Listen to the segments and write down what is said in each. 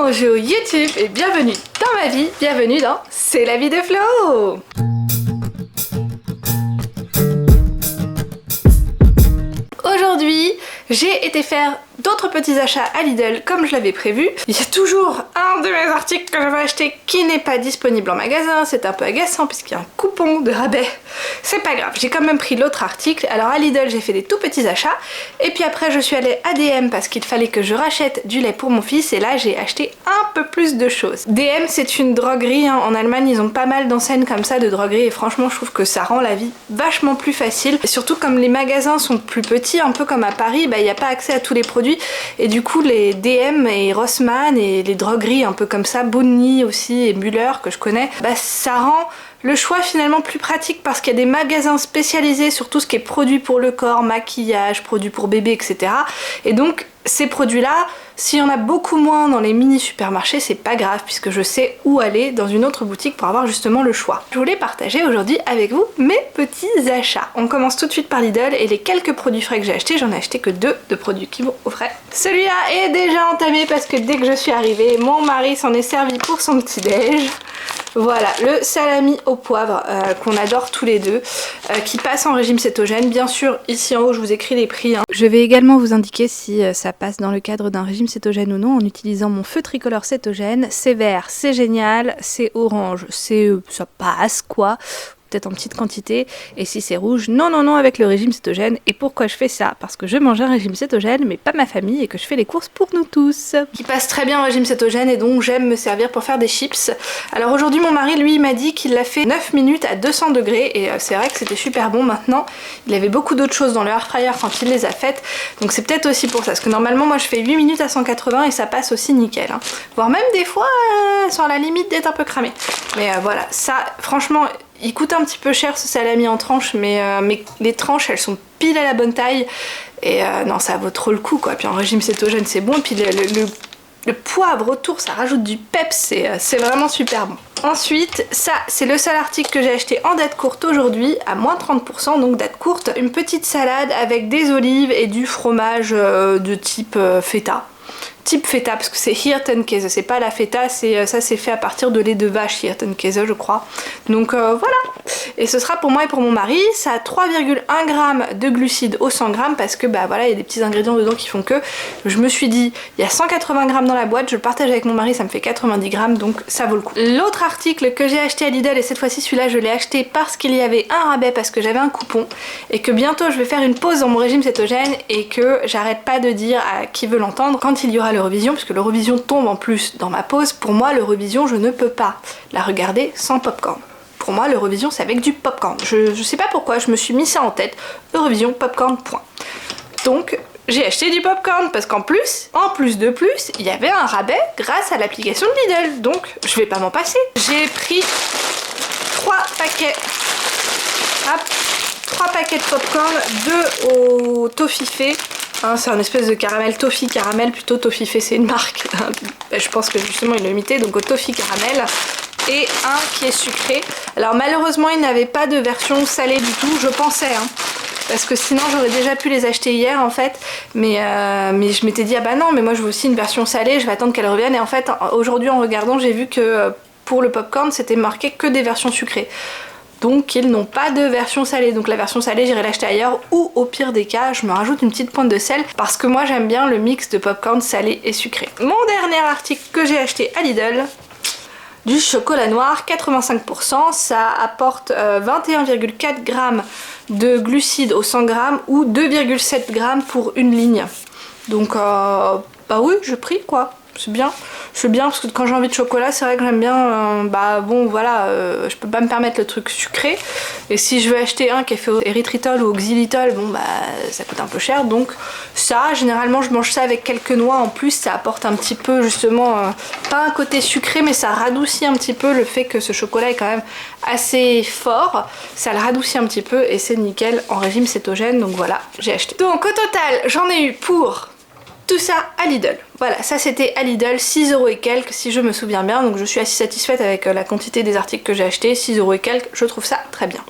Bonjour YouTube et bienvenue dans ma vie, bienvenue dans C'est la vie de Flo. Aujourd'hui, j'ai été faire d'autres petits achats à Lidl comme je l'avais prévu. Il y a toujours un de mes articles que j'avais acheté qui n'est pas disponible en magasin. C'est un peu agaçant puisqu'il y a un coupon de rabais. C'est pas grave, j'ai quand même pris l'autre article. Alors à Lidl, j'ai fait des tout petits achats. Et puis après, je suis allée à DM parce qu'il fallait que je rachète du lait pour mon fils. Et là, j'ai acheté un peu plus de choses. DM, c'est une droguerie. En Allemagne, ils ont pas mal d'enseignes comme ça de droguerie. Et franchement, je trouve que ça rend la vie vachement plus facile. Et surtout, comme les magasins sont plus petits, un peu comme à Paris, il n'y a pas accès à tous les produits. Et du coup les DM et Rossmann et les drogueries un peu comme ça, Bonny aussi et Müller que je connais, ça rend le choix finalement plus pratique parce qu'il y a des magasins spécialisés sur tout ce qui est produits pour le corps, maquillage, produits pour bébé, etc. Et donc ces produits-là, s'il y en a beaucoup moins dans les mini supermarchés, c'est pas grave puisque je sais où aller dans une autre boutique pour avoir justement le choix. Je voulais partager aujourd'hui avec vous mes petits achats. On commence tout de suite par Lidl et les quelques produits frais que j'ai achetés, j'en ai acheté que 2 de produits qui vont au frais. Celui-là est déjà entamé parce que dès que je suis arrivée, mon mari s'en est servi pour son petit-déj. Voilà, le salami au poivre qu'on adore tous les deux, qui passe en régime cétogène. Bien sûr, ici en haut, je vous écris les prix. Je vais également vous indiquer si ça passe dans le cadre d'un régime cétogène ou non en utilisant mon feu tricolore cétogène. C'est vert, c'est génial, c'est orange, ça passe quoi. Peut-être en petite quantité, et si c'est rouge, non non non avec le régime cétogène. Et pourquoi je fais ça? Parce que je mange un régime cétogène mais pas ma famille et que je fais les courses pour nous tous. Qui passe très bien en régime cétogène et donc j'aime me servir pour faire des chips. Alors aujourd'hui mon mari lui m'a dit qu'il l'a fait 9 minutes à 200 degrés et c'est vrai que c'était super bon. Maintenant il avait beaucoup d'autres choses dans le air fryer quand il les a faites, donc c'est peut-être aussi pour ça, parce que normalement moi je fais 8 minutes à 180 et ça passe aussi nickel, hein. Voire même des fois sur la limite d'être un peu cramé, mais voilà, ça franchement il coûte un petit peu cher ce salami en tranches, mais les tranches elles sont pile à la bonne taille et non ça vaut trop le coup quoi. Puis en régime cétogène c'est bon, et puis le poivre autour ça rajoute du peps, c'est vraiment super bon. Ensuite, ça c'est le seul article que j'ai acheté en date courte aujourd'hui, à moins 30%, donc date courte. Une petite salade avec des olives et du fromage de type feta. Type feta, parce que c'est Hirtenkäse, c'est pas la feta, ça c'est fait à partir de lait de vache, Hirtenkäse je crois. Donc voilà, et ce sera pour moi et pour mon mari. Ça a 3,1 g de glucides au 100 g parce que voilà, il y a des petits ingrédients dedans qui font que je me suis dit, il y a 180 g dans la boîte, je le partage avec mon mari, ça me fait 90 g, donc ça vaut le coup. L'autre article que j'ai acheté à Lidl, et cette fois-ci celui-là je l'ai acheté parce qu'il y avait un rabais, parce que j'avais un coupon, et que bientôt je vais faire une pause dans mon régime cétogène, et que j'arrête pas de dire à qui veut l'entendre quand il y aura l'Eurovision, puisque l'Eurovision tombe en plus dans ma pause. Pour moi l'Eurovision je ne peux pas la regarder sans popcorn. Pour moi l'Eurovision c'est avec du popcorn. Je sais pas pourquoi, je me suis mis ça en tête. Eurovision, popcorn, point. Donc j'ai acheté du popcorn parce qu'en plus, il y avait un rabais grâce à l'application de Lidl. Donc je vais pas m'en passer. J'ai pris 3 paquets. Hop, 3 paquets de popcorn, 2 au Toffifee. Hein, c'est un espèce de caramel, toffee caramel, plutôt Toffifee c'est une marque. Je pense que justement il l'a imité, donc au toffee caramel. Et un qui est sucré. Alors malheureusement il n'avait pas de version salée du tout, je pensais, hein, parce que sinon j'aurais déjà pu les acheter hier en fait, mais je m'étais dit ah bah non, mais moi je veux aussi une version salée, je vais attendre qu'elle revienne. Et en fait aujourd'hui en regardant j'ai vu que pour le popcorn c'était marqué que des versions sucrées. Donc ils n'ont pas de version salée, donc la version salée j'irai l'acheter ailleurs, ou au pire des cas je me rajoute une petite pointe de sel parce que moi j'aime bien le mix de popcorn salé et sucré. Mon dernier article que j'ai acheté à Lidl, du chocolat noir 85%, ça apporte 21,4 g de glucides au 100 g ou 2,7 g pour une ligne. Donc bah oui, je prie quoi. C'est bien parce que quand j'ai envie de chocolat c'est vrai que j'aime bien, bon voilà, je peux pas me permettre le truc sucré, et si je veux acheter un qui est fait au érythritol ou au xylitol, bon ça coûte un peu cher, donc ça généralement je mange ça avec quelques noix en plus, ça apporte un petit peu justement, pas un côté sucré mais ça radoucit un petit peu le fait que ce chocolat est quand même assez fort, ça le radoucit un petit peu et c'est nickel en régime cétogène, donc voilà, j'ai acheté. Donc au total j'en ai eu pour tout ça à Lidl. Voilà, ça c'était à Lidl, 6 € et quelques si je me souviens bien, donc je suis assez satisfaite avec la quantité des articles que j'ai achetés, 6 € et quelques, je trouve ça très bien.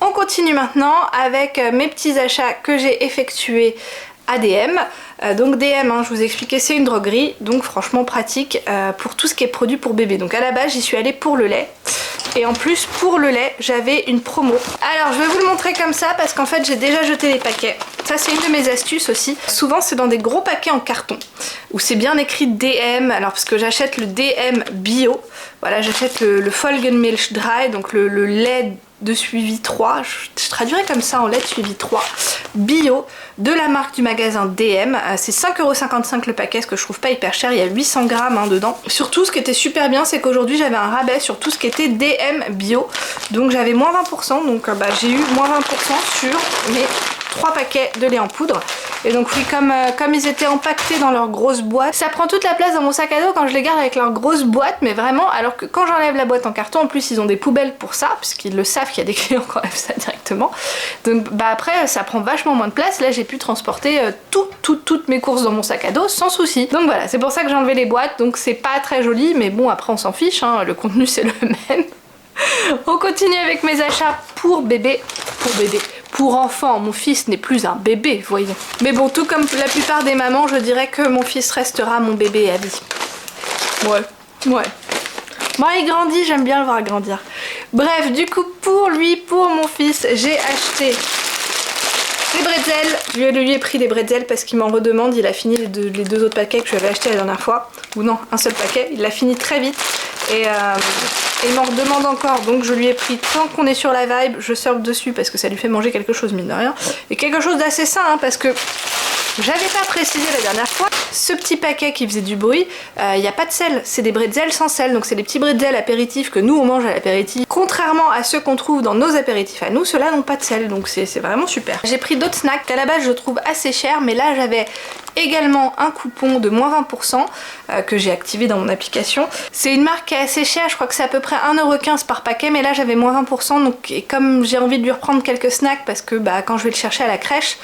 On continue maintenant avec mes petits achats que j'ai effectués ADM. Donc DM, hein, je vous ai expliqué, c'est une droguerie, donc franchement pratique pour tout ce qui est produit pour bébé. Donc à la base j'y suis allée pour le lait. Et en plus pour le lait j'avais une promo. Alors je vais vous le montrer comme ça parce qu'en fait j'ai déjà jeté les paquets. Ça c'est une de mes astuces aussi. Souvent c'est dans des gros paquets en carton où c'est bien écrit DM. Alors parce que j'achète le DM bio. Voilà, j'achète le Folgenmilch Dry, donc le lait de suivi 3, je traduirais comme ça en lait de suivi 3 bio de la marque du magasin DM. C'est 5,55 € le paquet, ce que je trouve pas hyper cher, il y a 800 grammes hein, dedans. Surtout ce qui était super bien c'est qu'aujourd'hui j'avais un rabais sur tout ce qui était DM bio, donc j'avais moins 20%, donc j'ai eu moins 20% sur mes 3 paquets de lait en poudre. Et donc oui, comme ils étaient empaquetés dans leur grosse boîte, ça prend toute la place dans mon sac à dos quand je les garde avec leur grosse boîte, mais vraiment, alors que quand j'enlève la boîte en carton, en plus ils ont des poubelles pour ça, puisqu'ils le savent qu'il y a des clients qui enlèvent ça directement. Donc bah après ça prend vachement moins de place, là j'ai pu transporter toutes mes courses dans mon sac à dos sans souci. Donc voilà, c'est pour ça que j'ai enlevé les boîtes, donc c'est pas très joli, mais bon après on s'en fiche, hein, le contenu c'est le même. On continue avec mes achats pour bébé. Pour enfant, mon fils n'est plus un bébé, voyons. Mais bon, tout comme la plupart des mamans, je dirais que mon fils restera mon bébé à vie. Ouais. Bon, il grandit, j'aime bien le voir grandir. Bref, du coup, pour mon fils, j'ai acheté des bretzels. Je lui ai pris des bretzels parce qu'il m'en redemande. Il a fini les deux autres paquets que je lui avais achetés la dernière fois. Ou non, un seul paquet. Il l'a fini très vite. Et il m'en redemande encore, donc je lui ai pris, tant qu'on est sur la vibe, je surfe dessus parce que ça lui fait manger quelque chose mine de rien. Et quelque chose d'assez sain hein, parce que j'avais pas précisé la dernière fois, ce petit paquet qui faisait du bruit, il n'y a pas de sel, c'est des bretzels sans sel, donc c'est des petits bretzels apéritifs que nous on mange à l'apéritif. Contrairement à ceux qu'on trouve dans nos apéritifs à nous, ceux-là n'ont pas de sel, donc c'est vraiment super. J'ai pris d'autres snacks qu'à la base je trouve assez chers, mais là j'avais également un coupon de moins 20% que j'ai activé dans mon application. C'est une marque qui est assez chère, je crois que c'est à peu près 1,15 € par paquet, mais là j'avais moins 20%, donc et comme j'ai envie de lui reprendre quelques snacks parce que bah, quand je vais le chercher à la crèche,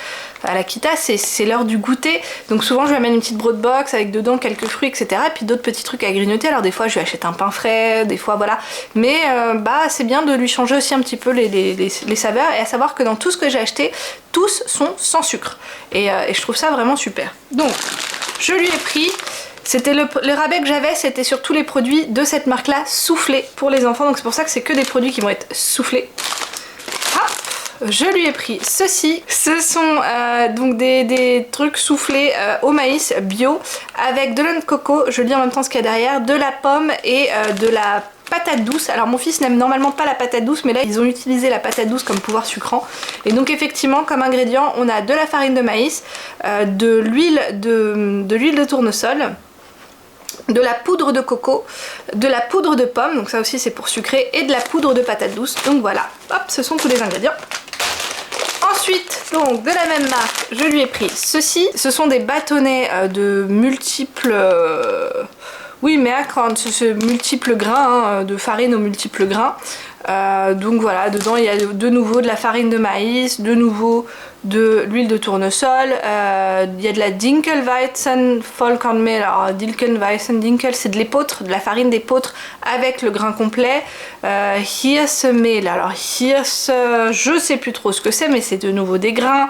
à la Kita, c'est l'heure du goûter, donc souvent je lui amène une petite broad box avec dedans quelques fruits etc, et puis d'autres petits trucs à grignoter. Alors des fois je lui achète un pain frais, des fois voilà, mais bah c'est bien de lui changer aussi un petit peu les saveurs, et à savoir que dans tout ce que j'ai acheté, tous sont sans sucre, et je trouve ça vraiment super. Donc je lui ai pris, c'était le rabais que j'avais, c'était sur tous les produits de cette marque là, soufflés pour les enfants, donc c'est pour ça que c'est que des produits qui vont être soufflés. Je lui ai pris ceci, ce sont donc des trucs soufflés au maïs bio avec de l'eau de coco, je lis en même temps ce qu'il y a derrière, de la pomme et de la patate douce. Alors mon fils n'aime normalement pas la patate douce, mais là ils ont utilisé la patate douce comme pouvoir sucrant. Et donc effectivement comme ingrédient on a de la farine de maïs, de l'huile de tournesol, de la poudre de coco, de la poudre de pomme, donc ça aussi c'est pour sucrer, et de la poudre de patate douce. Donc voilà, hop, ce sont tous les ingrédients. Ensuite, donc de la même marque, je lui ai pris ceci. Ce sont des bâtonnets de multiples... oui, mais à cran, ce multiples grains, hein, de farine aux multiples grains. Donc voilà, dedans il y a de nouveau de la farine de maïs, de nouveau de l'huile de tournesol, il y a de la Dinkelweizen Vollkornmehl. Alors Dinkel c'est de l'épeautre, de la farine d'épeautre avec le grain complet. Hirsemehl, alors Hirse, je sais plus trop ce que c'est, mais c'est de nouveau des grains.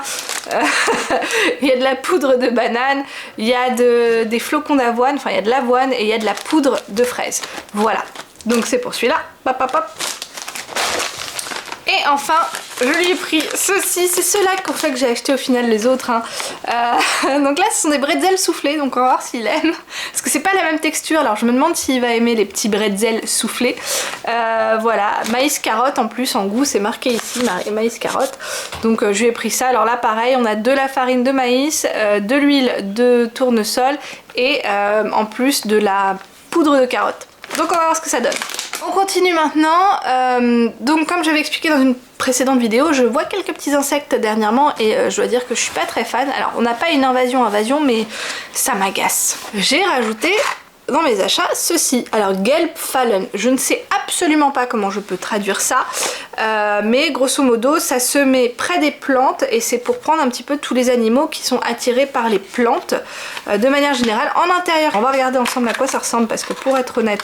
Il y a de la poudre de banane, il y a des flocons d'avoine, enfin il y a de l'avoine et il y a de la poudre de fraise. Voilà, donc c'est pour celui-là. Hop hop hop. Et enfin, je lui ai pris ceci, c'est ceux-là qu'en fait que j'ai acheté au final les autres. Hein. Donc là, ce sont des bretzels soufflés, donc on va voir s'il aime. Parce que c'est pas la même texture, alors je me demande s'il va aimer les petits bretzels soufflés. Voilà, maïs carotte en plus, en goût, c'est marqué ici, maïs carotte. Donc je lui ai pris ça. Alors là, pareil, on a de la farine de maïs, de l'huile de tournesol et en plus de la poudre de carotte. Donc on va voir ce que ça donne. On continue maintenant, donc comme j'avais expliqué dans une précédente vidéo, je vois quelques petits insectes dernièrement et je dois dire que je suis pas très fan. Alors on n'a pas une invasion mais ça m'agace. J'ai rajouté dans mes achats ceci, alors Gelbfallen, je ne sais absolument pas comment je peux traduire ça, mais grosso modo ça se met près des plantes et c'est pour prendre un petit peu tous les animaux qui sont attirés par les plantes de manière générale en intérieur. On va regarder ensemble à quoi ça ressemble parce que pour être honnête,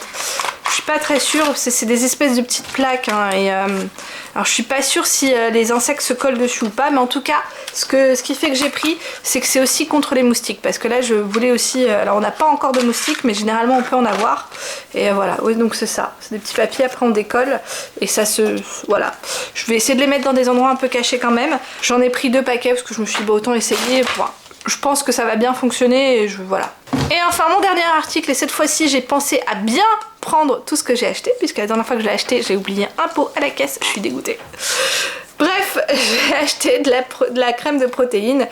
suis pas très sûre, c'est des espèces de petites plaques hein, et alors je suis pas sûre si les insectes se collent dessus ou pas, mais en tout cas ce qui fait que j'ai pris, c'est que c'est aussi contre les moustiques, parce que là je voulais aussi, alors on n'a pas encore de moustiques mais généralement on peut en avoir, et voilà, oui donc c'est ça, c'est des petits papiers, après on décolle et ça se, voilà, je vais essayer de les mettre dans des endroits un peu cachés quand même. J'en ai pris 2 paquets parce que je me suis dit bah, autant essayer, voilà. Je pense que ça va bien fonctionner et voilà. Et enfin mon dernier article, et cette fois-ci j'ai pensé à bien prendre tout ce que j'ai acheté, puisque la dernière fois que je l'ai acheté j'ai oublié un pot à la caisse, je suis dégoûtée. Bref, j'ai acheté de la crème de protéines.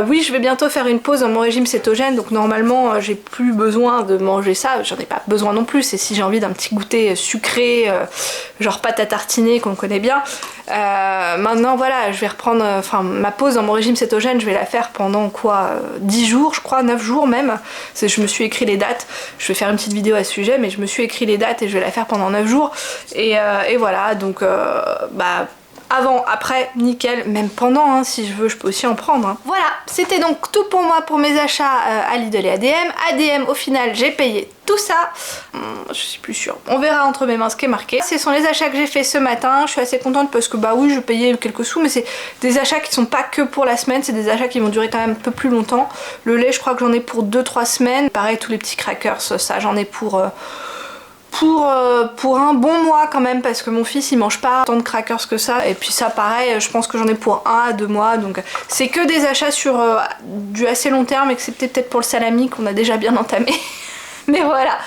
Oui, je vais bientôt faire une pause dans mon régime cétogène, donc normalement j'ai plus besoin de manger ça, j'en ai pas besoin non plus, et si j'ai envie d'un petit goûter sucré, genre pâte à tartiner qu'on connaît bien. Maintenant voilà, je vais reprendre ma pause dans mon régime cétogène, je vais la faire pendant quoi 10 jours je crois, 9 jours même. Je me suis écrit les dates, je vais faire une petite vidéo à ce sujet, mais je me suis écrit les dates et je vais la faire pendant 9 jours. Et voilà, donc bah avant, après, nickel, même pendant, hein, si je veux, je peux aussi en prendre. Hein. Voilà, c'était donc tout pour moi pour mes achats à Lidl et ADM. ADM, au final, j'ai payé tout ça. Je suis plus sûre. On verra entre mes mains ce qui est marqué. Ce sont les achats que j'ai fait ce matin. Je suis assez contente parce que bah oui, je payais quelques sous, mais c'est des achats qui sont pas que pour la semaine, c'est des achats qui vont durer quand même un peu plus longtemps. Le lait, je crois que j'en ai pour 2-3 semaines. Pareil, tous les petits crackers, ça j'en ai pour un bon mois quand même, parce que mon fils il mange pas tant de crackers que ça, et puis ça pareil je pense que j'en ai pour 1 à 2 mois, donc c'est que des achats sur du assez long terme, excepté peut-être pour le salami qu'on a déjà bien entamé. Mais voilà,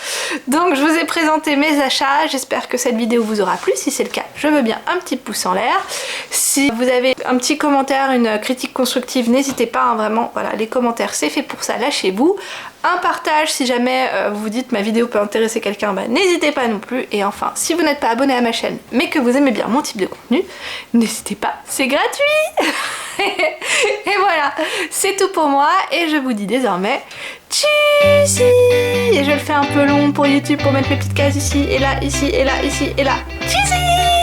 donc je vous ai présenté mes achats, j'espère que cette vidéo vous aura plu. Si c'est le cas, je veux bien un petit pouce en l'air. Si vous avez un petit commentaire, une critique constructive, n'hésitez pas, hein, vraiment, voilà, les commentaires c'est fait pour ça, lâchez-vous. Un partage si jamais vous vous dites ma vidéo peut intéresser quelqu'un, bah, n'hésitez pas non plus. Et enfin, si vous n'êtes pas abonné à ma chaîne mais que vous aimez bien mon type de contenu, n'hésitez pas, c'est gratuit. Et voilà, c'est tout pour moi et je vous dis désormais tchuss. Et je le fais un peu long pour YouTube pour mettre mes petites cases ici et là, ici et là, ici et là. Tchuss.